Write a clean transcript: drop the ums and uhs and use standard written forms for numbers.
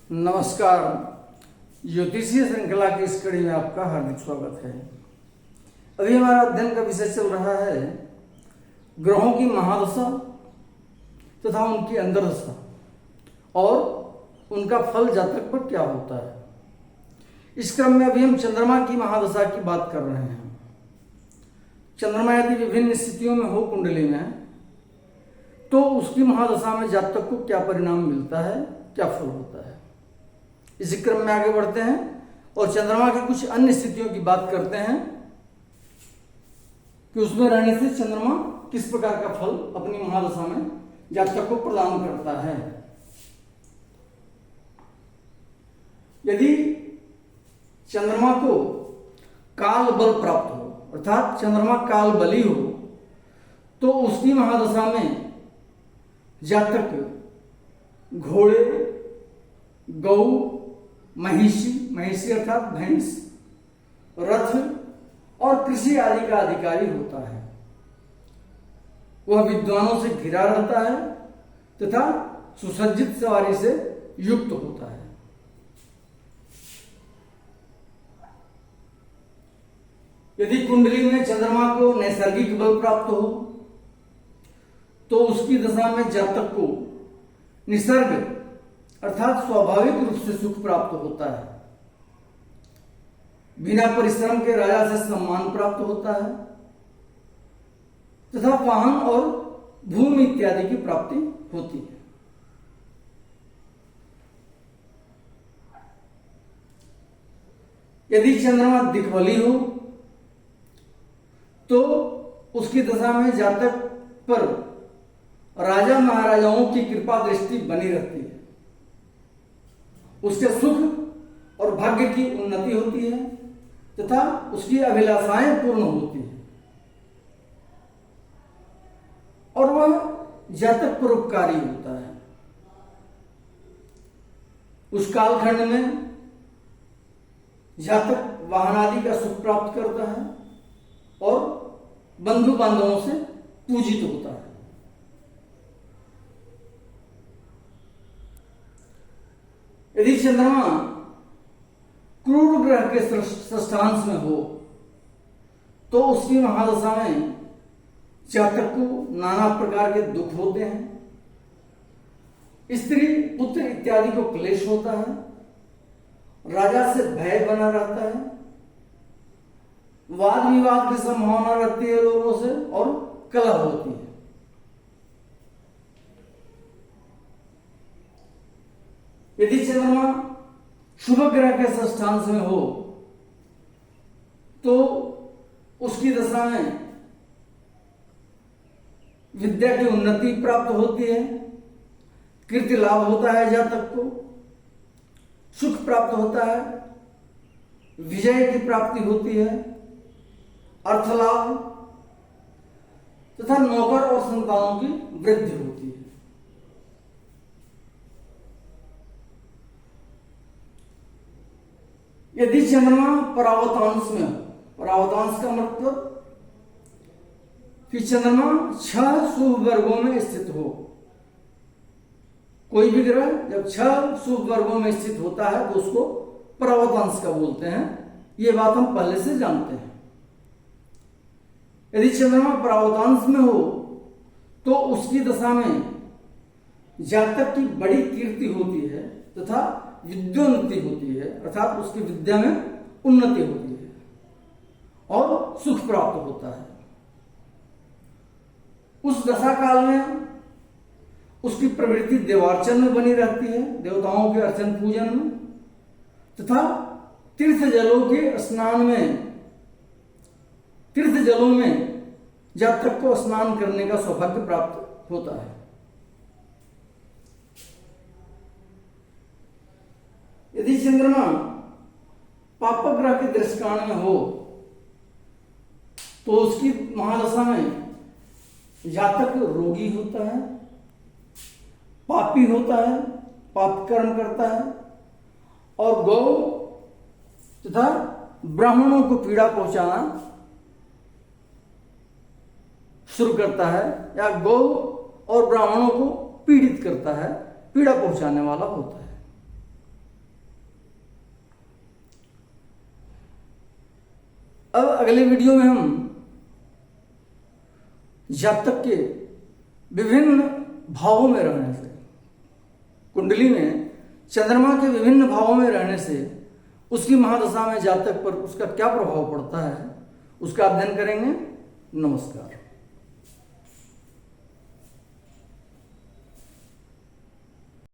नमस्कार। ज्योतिषीय श्रृंखला की इस कड़ी में आपका हार्दिक स्वागत है। अभी हमारा अध्ययन का विषय चल रहा है ग्रहों की महादशा तथा उनकी अंतर्दशा और उनका फल जातक पर क्या होता है। इस क्रम में अभी हम चंद्रमा की महादशा की बात कर रहे हैं। चंद्रमा यदि विभिन्न स्थितियों में हो कुंडली में तो उसकी महादशा में जातक को क्या परिणाम मिलता है, क्या फल होता है। इसी क्रम में आगे बढ़ते हैं और चंद्रमा की कुछ अन्य स्थितियों की बात करते हैं कि उसमें रहने से चंद्रमा किस प्रकार का फल अपनी महादशा में जातक को प्रदान करता है। यदि चंद्रमा को काल बल प्राप्त हो अर्थात चंद्रमा काल बली हो तो उसकी महादशा में जातक घोड़े, गौ, महिषी अर्थात भैंस, रथ और कृषि आदि का अधिकारी होता है। वह विद्वानों से घिरा रहता है तथा सुसज्जित सवारी से युक्त होता है। यदि कुंडली में चंद्रमा को नैसर्गिक बल प्राप्त हो तो उसकी दशा में जातक को निसर्ग अर्थात स्वाभाविक रूप से सुख प्राप्त होता है। बिना परिश्रम के राजा से सम्मान प्राप्त होता है तथा वाहन और भूमि इत्यादि की प्राप्ति होती है। यदि चंद्रमा दिग्बली हो तो उसकी दशा में जातक पर राजा महाराजाओं की कृपा दृष्टि बनी रहती है। उसके सुख और भाग्य की उन्नति होती है तथा उसकी अभिलाषाएं पूर्ण होती है और वह जातक परोपकारी होता है। उस कालखंड में जातक वाहन आदि का सुख प्राप्त करता है और बंधु बांधवों से पूजित होता है। यदि चंद्रमा क्रूर ग्रह के षष्ठांश में हो तो उसकी महादशा में जातक को नाना प्रकार के दुख होते हैं। स्त्री पुत्र इत्यादि को क्लेश होता है, राजा से भय बना रहता है, वाद विवाद की संभावना रहती है लोगों से और कलह होती है। यदि चंद्रमा शुभ ग्रह के षष्ठांश में हो तो उसकी दशा में विद्या की उन्नति प्राप्त होती है, कीर्ति लाभ होता है, जातक को सुख प्राप्त होता है, विजय की प्राप्ति होती है, अर्थ लाभ तथा नौकर और संतानों की वृद्धि होती है। यदि चंद्रमा परावतांश में, परावतांश का मतलब कि चंद्रमा 6 शुभ वर्गों में स्थित हो। कोई भी ग्रह जब 6 शुभ वर्गों में स्थित होता है तो उसको परावतांश का बोलते हैं। ये बात हम पहले से जानते हैं। यदि चंद्रमा परावतांश में हो तो उसकी दशा में जातक की बड़ी कीर्ति होती है तथा विद्योन्नति होती है अर्थात उसकी विद्या में उन्नति होती है और सुख प्राप्त होता है। उस दशा काल में उसकी प्रवृत्ति देवार्चन में बनी रहती है, देवताओं के अर्चन पूजन में तथा तीर्थ जलों के स्नान में, तीर्थ जलों में जातक को स्नान करने का सौभाग्य प्राप्त होता है। यदि चंद्रमा पापग्रह के दृष्टिकोण में हो तो उसकी महादशा में जातक रोगी होता है, पापी होता है, पाप कर्म करता है और गौ तथा ब्राह्मणों को पीड़ा पहुंचाना शुरू करता है या गौ और ब्राह्मणों को पीड़ित करता है, पीड़ा पहुंचाने वाला होता है। अब अगले वीडियो में हम जातक के विभिन्न भावों में रहने से, कुंडली में चंद्रमा के विभिन्न भावों में रहने से उसकी महादशा में जातक पर उसका क्या प्रभाव पड़ता है, उसका अध्ययन करेंगे। नमस्कार।